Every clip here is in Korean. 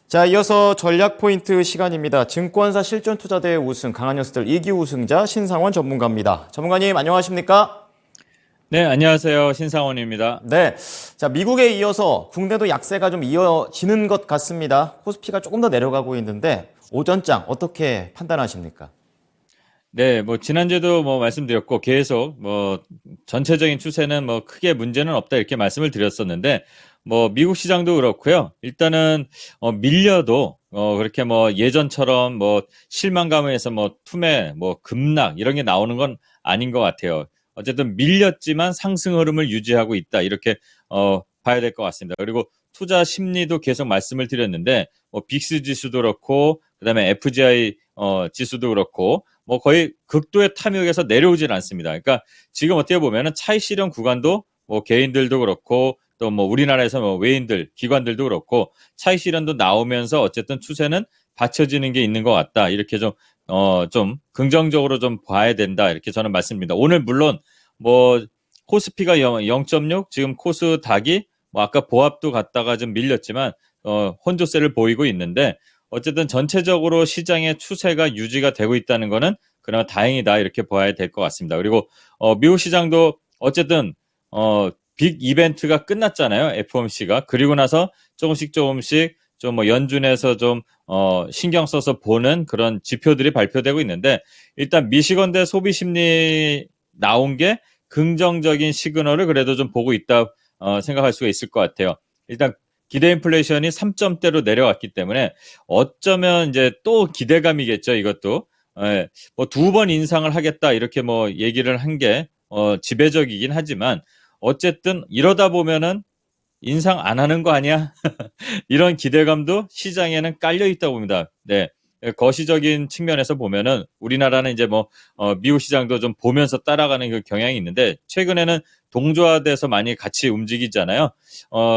자, 이어서 전략 포인트 시간입니다. 증권사 실전투자대회 우승, 강한 녀석들 2기 우승자 신상원 전문가입니다. 전문가님 안녕하십니까? 네, 안녕하세요. 신상원입니다. 네. 자, 미국에 이어서 국내도 약세가 좀 이어지는 것 같습니다. 코스피가 조금 더 내려가고 있는데 오전장 어떻게 판단하십니까? 네, 지난주에도 말씀드렸고, 계속, 전체적인 추세는 크게 문제는 없다, 이렇게 말씀을 드렸었는데, 미국 시장도 그렇고요. 일단은, 밀려도, 그렇게 예전처럼 실망감을 해서 투매, 급락, 이런 게 나오는 건 아닌 것 같아요. 어쨌든 밀렸지만 상승 흐름을 유지하고 있다, 이렇게, 봐야 될 것 같습니다. 그리고 투자 심리도 계속 말씀을 드렸는데, 빅스 지수도 그렇고, 그 다음에 FGI, 지수도 그렇고, 거의 극도의 탐욕에서 내려오질 않습니다. 그러니까 지금 어떻게 보면은 차익 실현 구간도 개인들도 그렇고 또 우리나라에서 외인들, 기관들도 그렇고 차익 실현도 나오면서 어쨌든 추세는 받쳐지는 게 있는 것 같다. 이렇게 좀 긍정적으로 좀 봐야 된다. 이렇게 저는 말씀드립니다. 오늘 물론 코스피가 0.6, 지금 코스닥이 아까 보합도 갔다가 좀 밀렸지만 혼조세를 보이고 있는데 어쨌든 전체적으로 시장의 추세가 유지가 되고 있다는 거는 그나마 다행이다 이렇게 봐야 될 것 같습니다. 그리고 미국 시장도 어쨌든 빅 이벤트가 끝났잖아요. FOMC가. 그리고 나서 조금씩 좀 연준에서 좀 신경 써서 보는 그런 지표들이 발표되고 있는데 일단 미시건대 소비 심리 나온 게 긍정적인 시그널을 그래도 좀 보고 있다 생각할 수가 있을 것 같아요. 일단 기대 인플레이션이 3점대로 내려왔기 때문에 어쩌면 이제 또 기대감이겠죠, 이것도. 예, 두 번 인상을 하겠다, 이렇게 얘기를 한 게, 지배적이긴 하지만, 어쨌든 이러다 보면은 인상 안 하는 거 아니야? 이런 기대감도 시장에는 깔려 있다고 봅니다. 네. 거시적인 측면에서 보면은 우리나라는 이제 미국 시장도 좀 보면서 따라가는 그 경향이 있는데 최근에는 동조화돼서 많이 같이 움직이잖아요.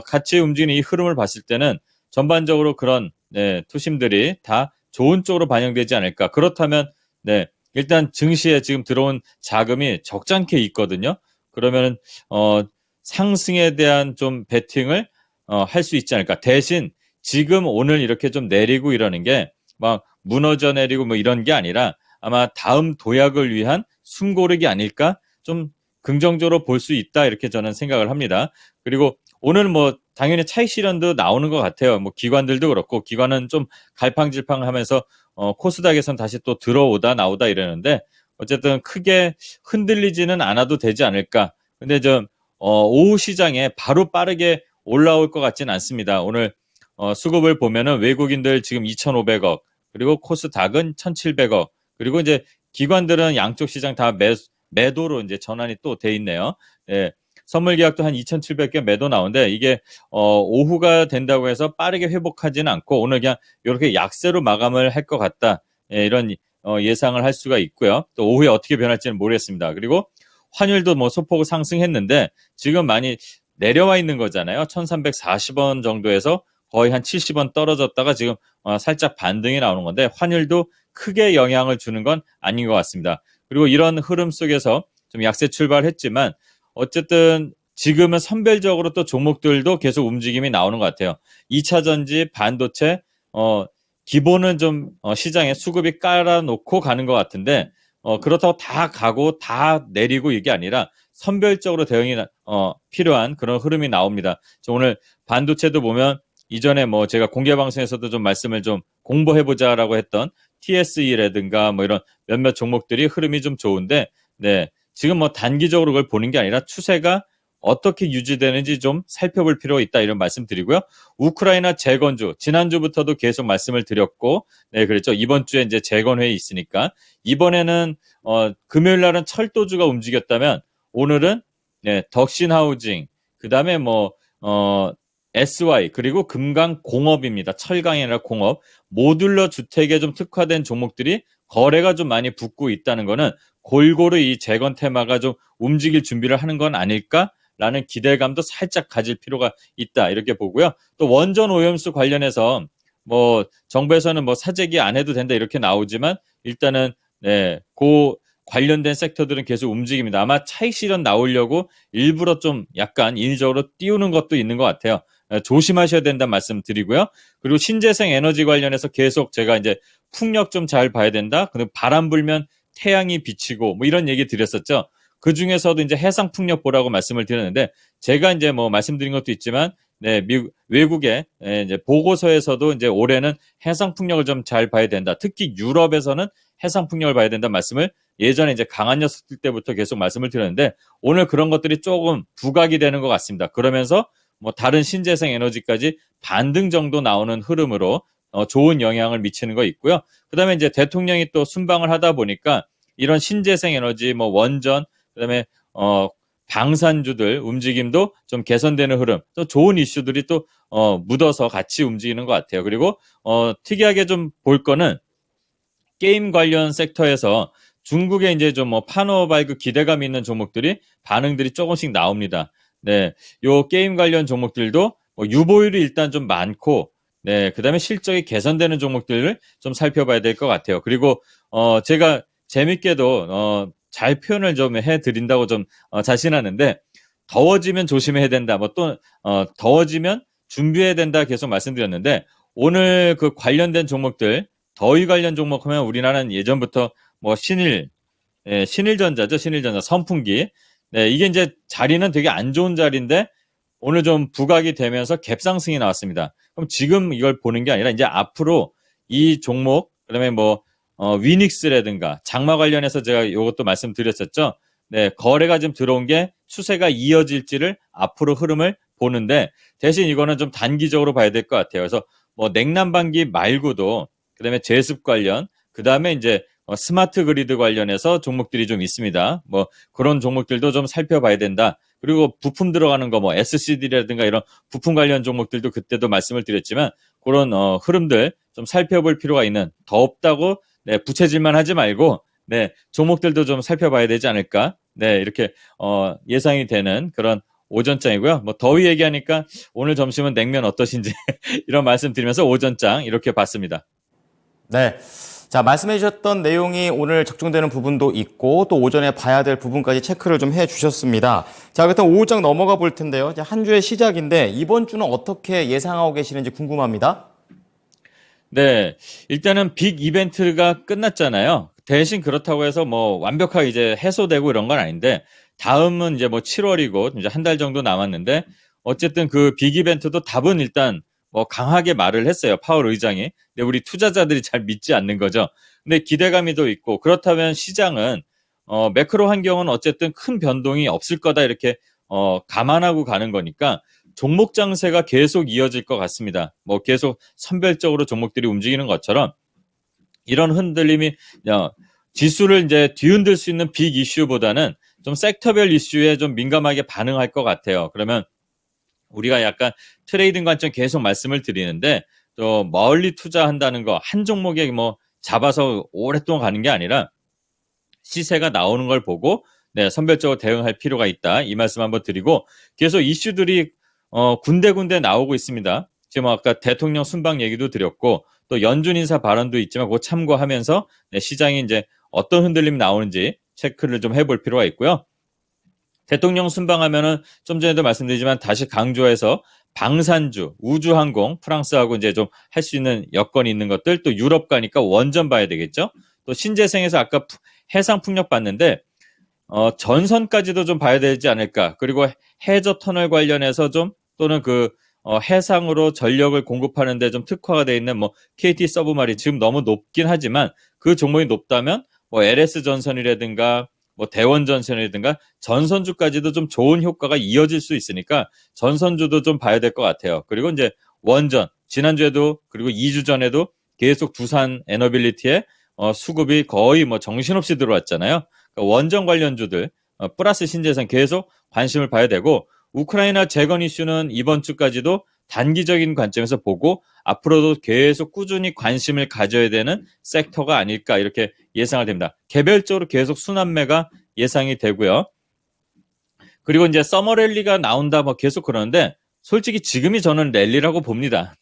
같이 움직이는 이 흐름을 봤을 때는 전반적으로 그런 네, 투심들이 다 좋은 쪽으로 반영되지 않을까. 그렇다면 네, 일단 증시에 지금 들어온 자금이 적잖게 있거든요. 그러면은 상승에 대한 좀 베팅을 할 수 있지 않을까. 대신 지금 오늘 이렇게 좀 내리고 이러는 게 막 무너져 내리고 이런 게 아니라 아마 다음 도약을 위한 숨고르기 아닐까? 좀 긍정적으로 볼 수 있다 이렇게 저는 생각을 합니다. 그리고 오늘 당연히 차익 실현도 나오는 것 같아요. 기관들도 그렇고 기관은 좀 갈팡질팡하면서 코스닥에선 다시 또 들어오다 나오다 이러는데 어쨌든 크게 흔들리지는 않아도 되지 않을까. 근데 오후 시장에 바로 빠르게 올라올 것 같지는 않습니다. 오늘 수급을 보면은 외국인들 지금 2,500억, 그리고 코스닥은 1,700억, 그리고 이제 기관들은 양쪽 시장 다 매도로 이제 전환이 또 돼 있네요. 예. 선물 계약도 한 2,700개 매도 나오는데 이게 오후가 된다고 해서 빠르게 회복하지는 않고 오늘 그냥 이렇게 약세로 마감을 할 것 같다. 예, 이런 예상을 할 수가 있고요. 또 오후에 어떻게 변할지는 모르겠습니다. 그리고 환율도 소폭 상승했는데 지금 많이 내려와 있는 거잖아요. 1,340원 정도에서 거의 한 70원 떨어졌다가 지금 살짝 반등이 나오는 건데 환율도 크게 영향을 주는 건 아닌 것 같습니다. 그리고 이런 흐름 속에서 좀 약세 출발했지만 어쨌든 지금은 선별적으로 또 종목들도 계속 움직임이 나오는 것 같아요. 2차 전지, 반도체, 기본은 좀 시장에 수급이 깔아놓고 가는 것 같은데 그렇다고 다 가고 다 내리고 이게 아니라 선별적으로 대응이 필요한 그런 흐름이 나옵니다. 오늘 반도체도 보면 이전에 제가 공개 방송에서도 좀 말씀을 좀 공부해보자라고 했던 TSE라든가 이런 몇몇 종목들이 흐름이 좀 좋은데, 네. 지금 단기적으로 그걸 보는 게 아니라 추세가 어떻게 유지되는지 좀 살펴볼 필요가 있다 이런 말씀 드리고요. 우크라이나 재건주 지난주부터도 계속 말씀을 드렸고 네 그랬죠. 이번 주에 이제 재건회의 있으니까 이번에는 금요일 날은 철도주가 움직였다면 오늘은 네, 덕신하우징 그다음에 SY 그리고 금강공업입니다. 철강이 아니라 공업 모듈러 주택에 좀 특화된 종목들이 거래가 좀 많이 붙고 있다는 거는 골고루 이 재건 테마가 좀 움직일 준비를 하는 건 아닐까라는 기대감도 살짝 가질 필요가 있다 이렇게 보고요. 또 원전 오염수 관련해서 정부에서는 사재기 안 해도 된다 이렇게 나오지만 일단은 네, 관련된 섹터들은 계속 움직입니다. 아마 차익 실현 나오려고 일부러 좀 약간 인위적으로 띄우는 것도 있는 것 같아요. 조심하셔야 된다는 말씀 드리고요. 그리고 신재생 에너지 관련해서 계속 제가 이제 풍력 좀 잘 봐야 된다. 그리고 바람 불면 태양이 비치고 뭐 이런 얘기 드렸었죠. 그 중에서도 이제 해상 풍력 보라고 말씀을 드렸는데 제가 이제 뭐 말씀드린 것도 있지만 네, 외국의 이제 보고서에서도 이제 올해는 해상 풍력을 좀 잘 봐야 된다. 특히 유럽에서는 해상 풍력을 봐야 된다 말씀을 예전에 이제 강한 녀석들 때부터 계속 말씀을 드렸는데 오늘 그런 것들이 조금 부각이 되는 것 같습니다. 그러면서 뭐 다른 신재생 에너지까지 반등 정도 나오는 흐름으로 좋은 영향을 미치는 거 있고요. 그다음에 이제 대통령이 또 순방을 하다 보니까 이런 신재생 에너지 뭐 원전 그다음에 방산주들 움직임도 좀 개선되는 흐름, 또 좋은 이슈들이 또 묻어서 같이 움직이는 것 같아요. 그리고 특이하게 좀 볼 거는 게임 관련 섹터에서 중국의 이제 좀 뭐 판호 발급 기대감 있는 종목들이 반응들이 조금씩 나옵니다. 네, 요 게임 관련 종목들도 뭐 유보율이 일단 좀 많고, 네, 그다음에 실적이 개선되는 종목들을 좀 살펴봐야 될 것 같아요. 그리고 제가 재밌게도 잘 표현을 좀 해드린다고 좀 자신하는데 더워지면 조심해야 된다. 뭐 또 더워지면 준비해야 된다 계속 말씀드렸는데 오늘 그 관련된 종목들 더위 관련 종목 하면 우리나라는 예전부터 뭐 신일전자죠. 신일전자 선풍기. 네, 이게 이제 자리는 되게 안 좋은 자리인데 오늘 좀 부각이 되면서 갭상승이 나왔습니다. 그럼 지금 이걸 보는 게 아니라 이제 앞으로 이 종목 그다음에 뭐 위닉스라든가 장마 관련해서 제가 이것도 말씀드렸었죠. 네, 거래가 좀 들어온 게 추세가 이어질지를 앞으로 흐름을 보는데 대신 이거는 좀 단기적으로 봐야 될 것 같아요. 그래서 뭐 냉난방기 말고도 그다음에 제습 관련 그다음에 이제 스마트 그리드 관련해서 종목들이 좀 있습니다. 뭐 그런 종목들도 좀 살펴봐야 된다. 그리고 부품 들어가는 거 뭐 SCD라든가 이런 부품 관련 종목들도 그때도 말씀을 드렸지만 그런 흐름들 좀 살펴볼 필요가 있는 덥다고 네, 부채질만 하지 말고 네, 종목들도 좀 살펴봐야 되지 않을까? 네, 이렇게 예상이 되는 그런 오전장이고요. 뭐 더위 얘기하니까 오늘 점심은 냉면 어떠신지 이런 말씀 드리면서 오전장 이렇게 봤습니다. 네. 자, 말씀해 주셨던 내용이 오늘 적중되는 부분도 있고 또 오전에 봐야 될 부분까지 체크를 좀 해 주셨습니다. 자, 그렇다면 5장 넘어가 볼 텐데요. 이제 한 주의 시작인데 이번 주는 어떻게 예상하고 계시는지 궁금합니다. 네, 일단은 빅 이벤트가 끝났잖아요. 대신 그렇다고 해서 뭐 완벽하게 이제 해소되고 이런 건 아닌데 다음은 이제 뭐 7월이고 이제 한 달 정도 남았는데 어쨌든 그 빅 이벤트도 답은 일단 뭐 강하게 말을 했어요. 파월 의장이. 근데 우리 투자자들이 잘 믿지 않는 거죠. 근데 기대감이 더 있고 그렇다면 시장은 매크로 환경은 어쨌든 큰 변동이 없을 거다 이렇게 감안하고 가는 거니까 종목 장세가 계속 이어질 것 같습니다. 뭐 계속 선별적으로 종목들이 움직이는 것처럼 이런 흔들림이 지수를 이제 뒤흔들 수 있는 빅 이슈보다는 좀 섹터별 이슈에 좀 민감하게 반응할 것 같아요. 그러면 우리가 약간 트레이딩 관점 계속 말씀을 드리는데 또 멀리 투자한다는 거 한 종목에 뭐 잡아서 오랫동안 가는 게 아니라 시세가 나오는 걸 보고 네, 선별적으로 대응할 필요가 있다. 이 말씀 한번 드리고 계속 이슈들이 군데군데 나오고 있습니다. 지금 아까 대통령 순방 얘기도 드렸고 또 연준 인사 발언도 있지만 그거 참고하면서 네, 시장이 이제 어떤 흔들림이 나오는지 체크를 좀 해볼 필요가 있고요. 대통령 순방하면은 좀 전에도 말씀드리지만 다시 강조해서 방산주, 우주항공, 프랑스하고 이제 좀 할 수 있는 여건이 있는 것들 또 유럽 가니까 원전 봐야 되겠죠. 또 신재생에서 아까 해상 풍력 봤는데 전선까지도 좀 봐야 되지 않을까. 그리고 해저 터널 관련해서 좀 또는 그 해상으로 전력을 공급하는데 좀 특화가 돼 있는 뭐 KT 서브마린 지금 너무 높긴 하지만 그 종목이 높다면 뭐 LS 전선이라든가 뭐 대원 전선이라든가 전선주까지도 좀 좋은 효과가 이어질 수 있으니까 전선주도 좀 봐야 될 것 같아요. 그리고 이제 원전 지난주에도 그리고 2주 전에도 계속 두산 에너빌리티에 수급이 거의 뭐 정신없이 들어왔잖아요. 그러니까 원전 관련주들 플러스 신재생 계속 관심을 봐야 되고 우크라이나 재건 이슈는 이번 주까지도 단기적인 관점에서 보고 앞으로도 계속 꾸준히 관심을 가져야 되는 섹터가 아닐까 이렇게 예상을 됩니다. 개별적으로 계속 순환매가 예상이 되고요. 그리고 이제 서머 랠리가 나온다 뭐 계속 그러는데 솔직히 지금이 저는 랠리라고 봅니다.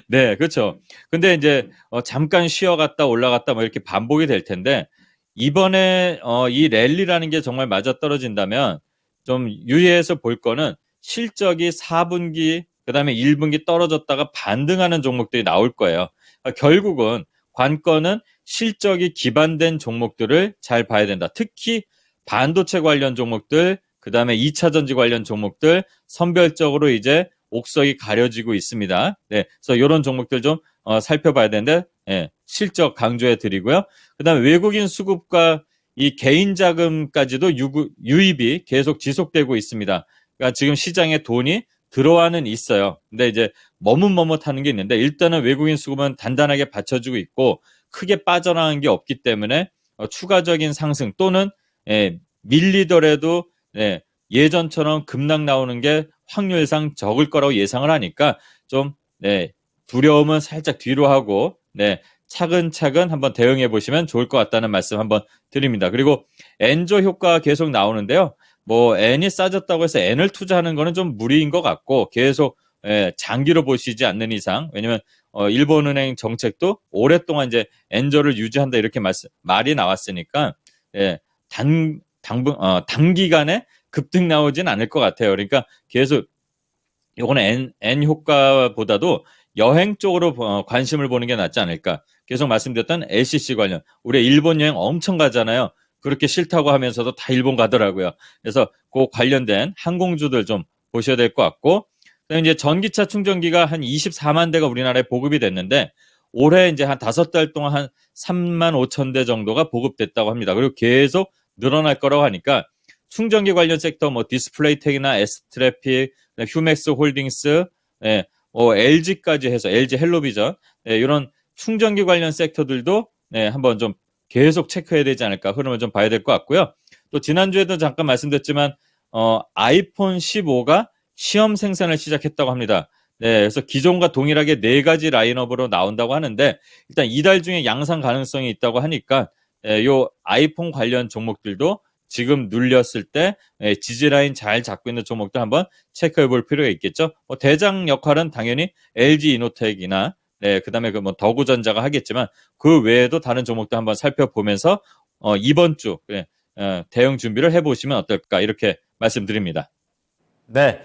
네, 그렇죠. 근데 이제 잠깐 쉬어갔다 올라갔다 뭐 이렇게 반복이 될 텐데 이번에 이 랠리라는 게 정말 맞아떨어진다면 좀 유의해서 볼 거는 실적이 4분기 그다음에 1분기 떨어졌다가 반등하는 종목들이 나올 거예요. 그러니까 결국은 관건은 실적이 기반된 종목들을 잘 봐야 된다. 특히 반도체 관련 종목들, 그다음에 2차 전지 관련 종목들 선별적으로 이제 옥석이 가려지고 있습니다. 네, 그래서 이런 종목들 좀 살펴봐야 되는데 실적 강조해 드리고요. 그다음에 외국인 수급과 이 개인 자금까지도 유입이 계속 지속되고 있습니다. 그러니까 지금 시장에 돈이 들어와는 있어요. 근데 이제 머뭇머뭇하는 게 있는데 일단은 외국인 수급은 단단하게 받쳐주고 있고 크게 빠져나간 게 없기 때문에 추가적인 상승 또는 밀리더라도 예전처럼 급락 나오는 게 확률상 적을 거라고 예상을 하니까 좀 두려움은 살짝 뒤로 하고 차근차근 한번 대응해 보시면 좋을 것 같다는 말씀 한번 드립니다. 그리고 엔저 효과 계속 나오는데요. 뭐 N이 싸졌다고 해서 N을 투자하는 거는 좀 무리인 것 같고 계속 장기로 보시지 않는 이상 왜냐면 일본은행 정책도 오랫동안 이제 엔저를 유지한다 이렇게 말이 나왔으니까 단기간에 급등 나오진 않을 것 같아요. 그러니까 계속 요거는 N 효과보다도 여행 쪽으로 관심을 보는 게 낫지 않을까. 계속 말씀드렸던 LCC 관련. 우리 일본 여행 엄청 가잖아요. 그렇게 싫다고 하면서도 다 일본 가더라고요. 그래서 그 관련된 항공주들 좀 보셔야 될 것 같고, 그다음에 이제 전기차 충전기가 한 24만 대가 우리나라에 보급이 됐는데, 올해 이제 한 5달 동안 한 3만 5천 대 정도가 보급됐다고 합니다. 그리고 계속 늘어날 거라고 하니까 충전기 관련 섹터 뭐 디스플레이텍이나 에스트래픽, 휴맥스 홀딩스, LG까지 해서 LG 헬로비전 이런 충전기 관련 섹터들도 한번 좀 계속 체크해야 되지 않을까 흐름을 좀 봐야 될 것 같고요. 또 지난주에도 잠깐 말씀드렸지만 아이폰 15가 시험 생산을 시작했다고 합니다. 그래서 기존과 동일하게 4가지 라인업으로 나온다고 하는데 일단 이달 중에 양산 가능성이 있다고 하니까 요 아이폰 관련 종목들도 지금 눌렸을 때 지지라인 잘 잡고 있는 종목들 한번 체크해 볼 필요가 있겠죠. 대장 역할은 당연히 LG 이노텍이나 그다음에 그 뭐 더구전자가 하겠지만 그 외에도 다른 종목도 한번 살펴보면서 이번 주 대응 준비를 해보시면 어떨까 이렇게 말씀드립니다. 네.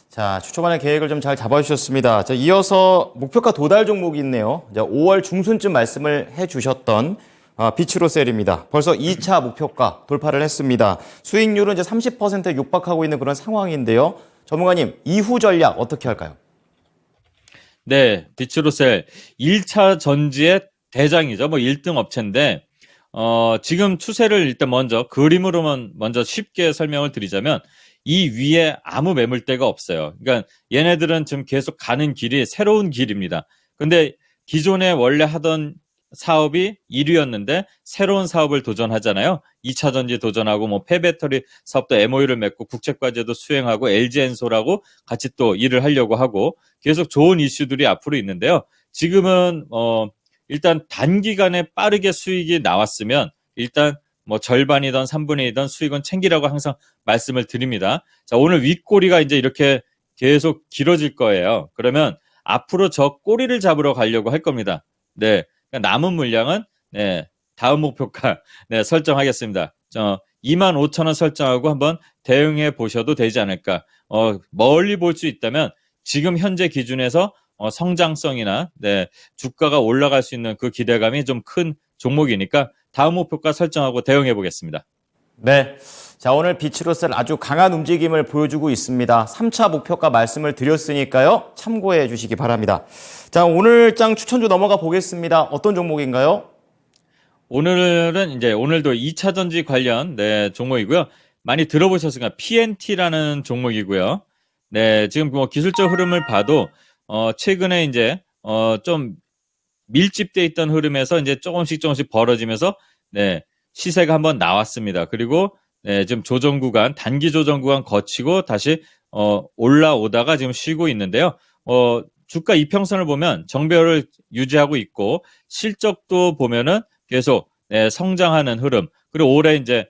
자, 초반에 계획을 좀 잘 잡아주셨습니다. 자, 이어서 목표가 도달 종목이 있네요. 5월 중순쯤 말씀을 해주셨던 비츠로셀입니다. 벌써 2차 목표가 돌파를 했습니다. 수익률은 이제 30%에 육박하고 있는 그런 상황인데요. 전문가님, 이후 전략 어떻게 할까요? 네, 비츠로셀 1차 전지의 대장이죠. 뭐 1등 업체인데 지금 추세를 일단 먼저 그림으로만 먼저 쉽게 설명을 드리자면 이 위에 아무 매물대가 없어요. 그러니까 얘네들은 지금 계속 가는 길이 새로운 길입니다. 근데 기존에 원래 하던 사업이 1위였는데 새로운 사업을 도전하잖아요. 2차 전지 도전하고 뭐 폐배터리 사업도 MOU를 맺고 국책과제도 수행하고 LG엔솔하고 같이 또 일을 하려고 하고 계속 좋은 이슈들이 앞으로 있는데요. 지금은 일단 단기간에 빠르게 수익이 나왔으면 일단 뭐 절반이든 3분의 1이든 수익은 챙기라고 항상 말씀을 드립니다. 자, 오늘 윗꼬리가 이제 이렇게 계속 길어질 거예요. 그러면 앞으로 저 꼬리를 잡으러 가려고 할 겁니다. 네. 남은 물량은 다음 목표가 설정하겠습니다. 25,000원 설정하고 한번 대응해 보셔도 되지 않을까. 멀리 볼 수 있다면 지금 현재 기준에서 성장성이나 주가가 올라갈 수 있는 그 기대감이 좀 큰 종목이니까 다음 목표가 설정하고 대응해 보겠습니다. 네. 자, 오늘 비츠로셀 아주 강한 움직임을 보여주고 있습니다. 3차 목표가 말씀을 드렸으니까요. 참고해 주시기 바랍니다. 자, 오늘 장 추천주 넘어가 보겠습니다. 어떤 종목인가요? 오늘도 2차 전지 관련 종목이고요. 많이 들어보셨으니까 PNT라는 종목이고요. 지금 뭐 기술적 흐름을 봐도 최근에 이제 좀 밀집돼 있던 흐름에서 이제 조금씩 벌어지면서 시세가 한번 나왔습니다. 그리고 지금 조정 구간, 단기 조정 구간 거치고 다시 올라오다가 지금 쉬고 있는데요. 주가 이평선을 보면 정배열을 유지하고 있고 실적도 보면은 계속 성장하는 흐름. 그리고 올해 이제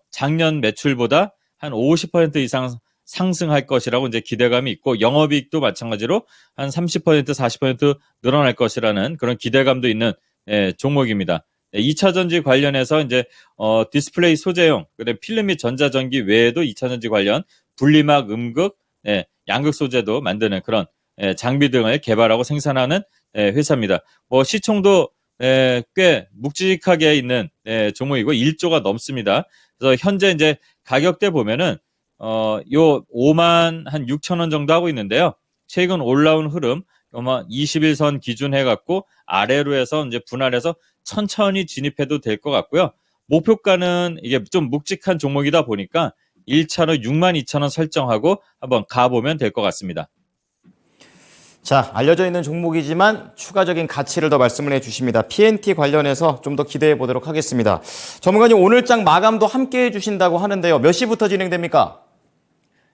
작년 매출보다 한 50% 이상 상승할 것이라고 이제 기대감이 있고 영업이익도 마찬가지로 한 30% 40% 늘어날 것이라는 그런 기대감도 있는 종목입니다. 2차 전지 관련해서 이제 디스플레이 소재용, 그다음에 필름 및 전자전기 외에도 2차 전지 관련 분리막, 음극, 양극 소재도 만드는 그런 장비 등을 개발하고 생산하는 회사입니다. 뭐 시총도 꽤 묵직하게 있는 종목이고 1조가 넘습니다. 그래서 현재 이제 가격대 보면은 요 5만 한 6천 원 정도 하고 있는데요. 최근 올라온 흐름 아마 21선 기준 해갖고 아래로 해서 이제 분할해서 천천히 진입해도 될 것 같고요. 목표가는 이게 좀 묵직한 종목이다 보니까 1차로 6만 2천 원 설정하고 한번 가보면 될 것 같습니다. 자, 알려져 있는 종목이지만 추가적인 가치를 더 말씀을 해주십니다. PNT 관련해서 좀 더 기대해 보도록 하겠습니다. 전문가님 오늘 장 마감도 함께 해주신다고 하는데요. 몇 시부터 진행됩니까?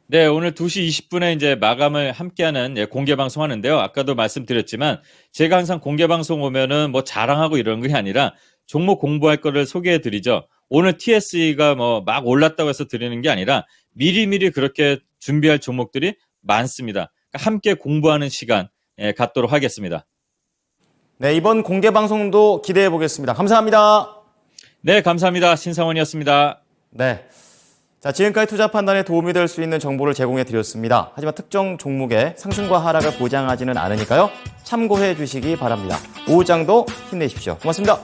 네, 오늘 2시 20분에 이제 마감을 함께하는 공개 방송 하는데요. 아까도 말씀드렸지만 제가 항상 공개 방송 오면은 뭐 자랑하고 이런 게 아니라 종목 공부할 거를 소개해 드리죠. 오늘 TSE가 뭐 막 올랐다고 해서 드리는 게 아니라 미리미리 그렇게 준비할 종목들이 많습니다. 그러니까 함께 공부하는 시간 갖도록 하겠습니다. 네, 이번 공개 방송도 기대해 보겠습니다. 감사합니다. 네, 감사합니다. 신상원이었습니다. 네. 자, 지금까지 투자 판단에 도움이 될 수 있는 정보를 제공해 드렸습니다. 하지만 특정 종목의 상승과 하락을 보장하지는 않으니까요. 참고해 주시기 바랍니다. 오후장도 힘내십시오. 고맙습니다.